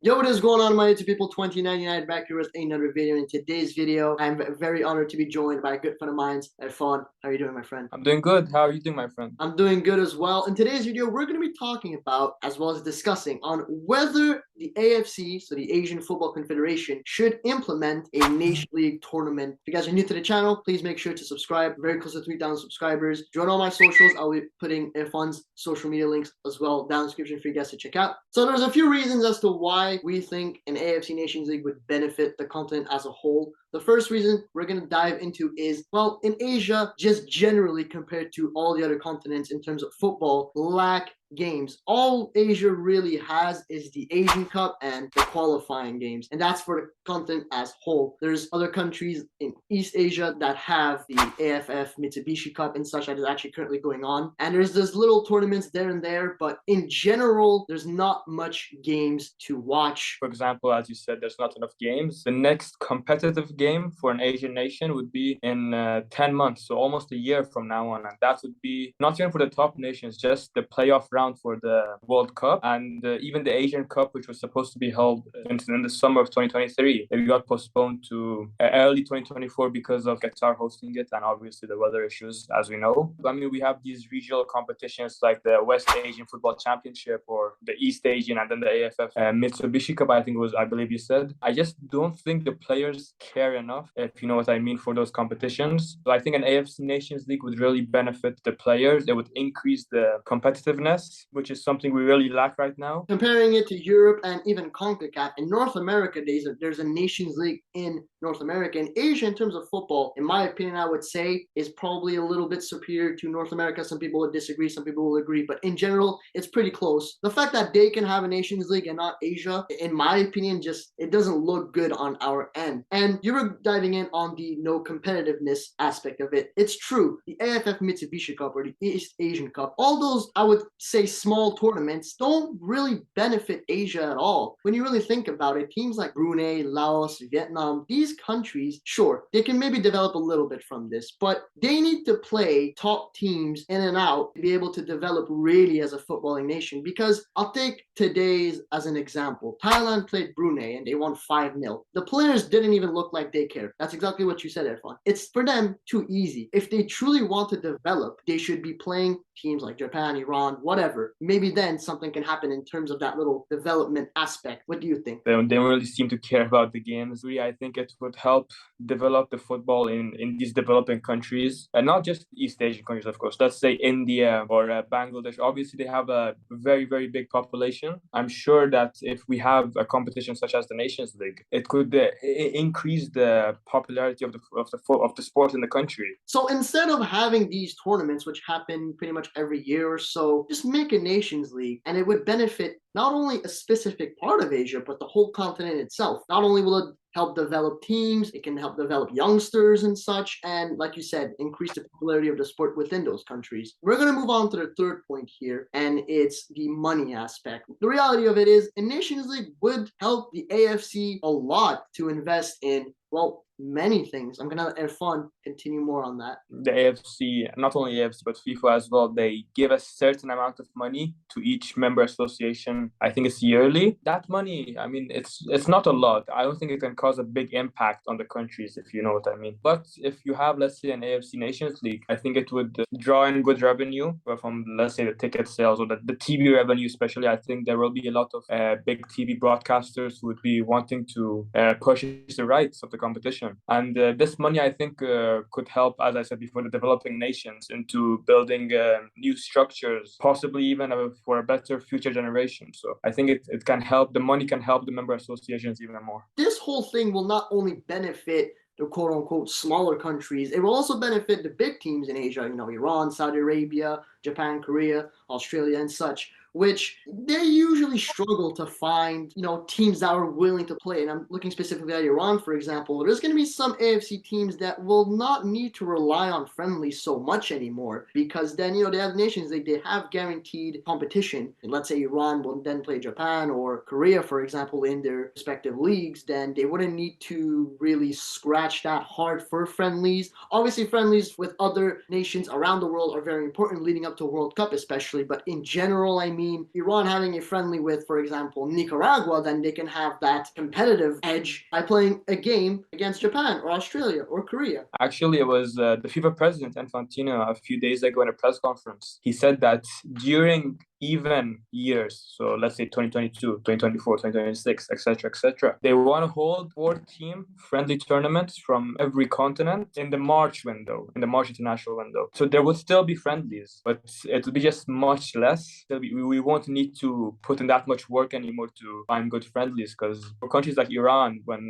Yo, what is going on, my YouTube people? 2099 back here with another video. In today's video, I'm very honored to be joined by a good friend of mine, Erfan. How are you doing, my friend? I'm doing good. How are you doing, my friend? I'm doing good as well. In today's video, we're going to be talking about, as well as discussing, on whether the AFC, so the Asian Football Confederation, should implement a Nation League tournament. If you guys are new to the channel, please make sure to subscribe. Very close to 3,000 subscribers. Join all my socials. I'll be putting Erfan's social media links as well down in the description for you guys to check out. So there's a few reasons as to why we think an AFC Nations League would benefit the continent as a whole. The first reason we're going to dive into is, well, in Asia, just generally compared to all the other continents in terms of football, lack games. All Asia really has is the Asian Cup and the qualifying games, and that's for the continent as whole. There's other countries in East Asia that have the AFF Mitsubishi Cup and such that is actually currently going on, and there's those little tournaments there and there, but in general, there's not much games to watch. For example, as you said, there's not enough games. The next competitive game for an Asian nation would be in 10 months, so almost a year from now on. And that would be not even for the top nations, just the playoff round for the World Cup and even the Asian Cup, which was supposed to be held in the summer of 2023. It got postponed to early 2024 because of Qatar hosting it and obviously the weather issues, as we know. I mean, we have these regional competitions like the West Asian Football Championship or the East Asian and then the AFF Mitsubishi Cup, I think it was, I believe you said. I just don't think the players care enough, if you know what I mean, for those competitions. So I think an AFC Nations League would really benefit the players. It would increase the competitiveness, which is something we really lack right now. Comparing it to Europe and even CONCACAF, in North America, there's a Nations League in North America. And Asia, in terms of football, in my opinion, I would say is probably a little bit superior to North America. Some people would disagree, some people will agree, but in general, it's pretty close. The fact that they can have a Nations League and not Asia, in my opinion, just it doesn't look good on our end. And you were diving in on the no competitiveness aspect of it. It's true. The AFF Mitsubishi Cup or the East Asian Cup, all those, I would say, small tournaments don't really benefit Asia at all. When you really think about it, teams like Brunei, Laos, Vietnam, these countries, sure, they can maybe develop a little bit from this, but they need to play top teams in and out to be able to develop really as a footballing nation. Because I'll take today's as an example. Thailand played Brunei and they won 5-0. The players didn't even look like they cared. That's exactly what you said, Erfan. It's for them too easy. If they truly want to develop, they should be playing teams like Japan, Iran, whatever. Maybe then something can happen in terms of that little development aspect. What do you think? They don't really seem to care about the games. Really, I think it would help develop the football in these developing countries, and not just East Asian countries, of course. Let's say India or Bangladesh. Obviously, they have a very, very big population. I'm sure that if we have a competition such as the Nations League, it could increase the popularity of the sport in the country. So instead of having these tournaments, which happen pretty much every year or so, just make a Nations League, and it would benefit not only a specific part of Asia, but the whole continent itself. Not only will it help develop teams, it can help develop youngsters and such, and like you said, increase the popularity of the sport within those countries. We're going to move on to the third point here, and it's the money aspect. The reality of it is, a Nations League would help the AFC a lot to invest in, well, many things. I'm gonna let Erfan continue more on that. The AFC, not only AFC but FIFA as well, they give a certain amount of money to each member association. I think it's yearly. That money, I mean, it's not a lot. I don't think it can cause a big impact on the countries, if you know what I mean. But if you have, let's say, an AFC Nations League, I think it would draw in good revenue from, let's say, the ticket sales or the TV revenue, especially. I think there will be a lot of big TV broadcasters who would be wanting to purchase the rights of the competition. And this money, I think, could help, as I said before, the developing nations into building new structures, possibly even for a better future generation. So I think it can help, the money can help the member associations even more. This whole thing will not only benefit the quote unquote smaller countries, it will also benefit the big teams in Asia, Iran, Saudi Arabia, Japan, Korea, Australia, and such, which they usually struggle to find, teams that are willing to play. And I'm looking specifically at Iran, for example. There's going to be some AFC teams that will not need to rely on friendlies so much anymore, because then, they have nations, they have guaranteed competition. And let's say Iran will then play Japan or Korea, for example, in their respective leagues, then they wouldn't need to really scratch that hard for friendlies. Obviously, friendlies with other nations around the world are very important leading up to World Cup, especially. But in general, I mean, mean Iran having a friendly with, for example, Nicaragua, then they can have that competitive edge by playing a game against Japan or Australia or Korea. Actually, it was the FIFA president, Infantino, a few days ago in a press conference. He said that during even years, so let's say 2022, 2024, 2026, etc., they want to hold 14 friendly tournaments from every continent in the March window, in the March international window. So there would still be friendlies, but it will be just much less. We won't need to put in that much work anymore to find good friendlies, because for countries like Iran, when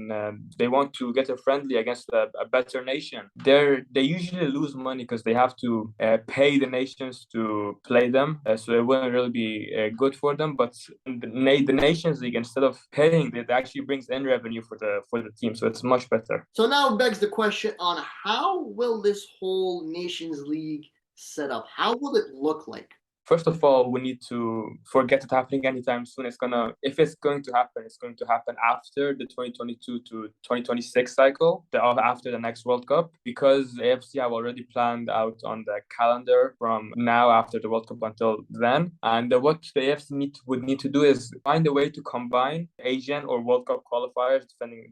they want to get a friendly against a better nation, they usually lose money because they have to pay the nations to play them. So it wouldn't really be good for them. But the Nations League, instead of paying, it actually brings in revenue for the team. So it's much better. So now begs the question on how will this whole Nations League set up? How will it look like? First of all, we need to forget it happening anytime soon. If it's going to happen, it's going to happen after the 2022 to 2026 cycle, after the next World Cup, because the AFC have already planned out on the calendar from now after the World Cup until then. And what the AFC would need to do is find a way to combine Asian or World Cup qualifiers,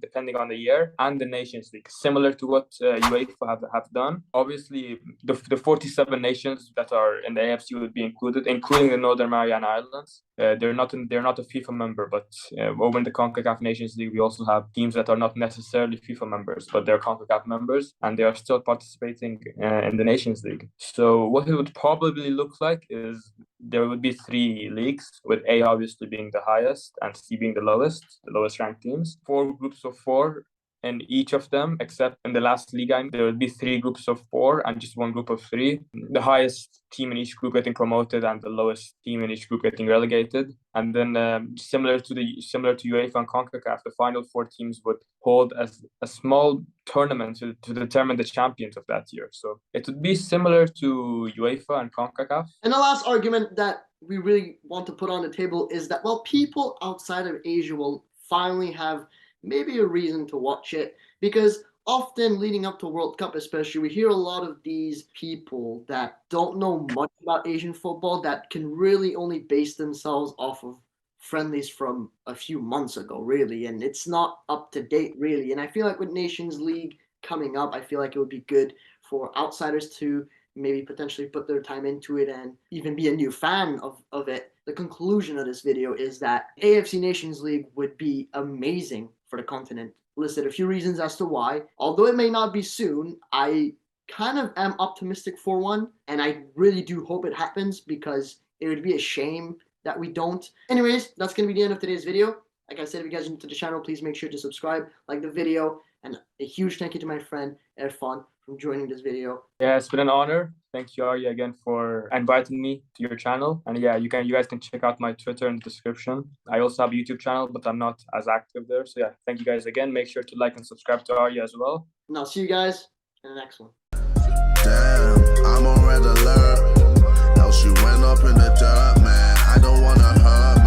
depending on the year, and the Nations League, similar to what UEFA have done. Obviously, the 47 nations that are in the AFC would be included, including the Northern Mariana Islands. They're not a FIFA member, but over in the CONCACAF Nations League, we also have teams that are not necessarily FIFA members, but they're CONCACAF members, and they are still participating in the Nations League. So what it would probably look like is there would be 3 leagues, with A obviously being the highest and C being the lowest ranked teams. 4 groups of 4 in each of them, except in the last league, there will be 3 groups of 4 and just 1 group of 3. The highest team in each group getting promoted and the lowest team in each group getting relegated. And then similar to UEFA and CONCACAF, the final 4 teams would hold a small tournament to determine the champions of that year. So it would be similar to UEFA and CONCACAF. And the last argument that we really want to put on the table is that, well, people outside of Asia will finally have maybe a reason to watch it, because often leading up to World Cup especially, we hear a lot of these people that don't know much about Asian football, that can really only base themselves off of friendlies from a few months ago, really, and it's not up to date, really. And I feel like with Nations League coming up, I feel like it would be good for outsiders to maybe potentially put their time into it and even be a new fan of it. The conclusion of this video is that AFC Nations League would be amazing for the continent. Listed a few reasons as to why. Although it may not be soon, I kind of am optimistic for one, and I really do hope it happens, because it would be a shame that we don't. Anyways, that's going to be the end of today's video. Like I said, if you guys are new to the channel, please make sure to subscribe, like the video, and a huge thank you to my friend Erfan for joining this video. Yeah, it's been an honor. Thank you, Arya, again for inviting me to your channel. And yeah, you guys can check out my Twitter in the description. I also have a YouTube channel, but I'm not as active there. So yeah, thank you guys again. Make sure to like and subscribe to Arya as well. And I'll see you guys in the next one. Damn, I'm on red alert. Now she went up in the dirt, man. I don't wanna hurt.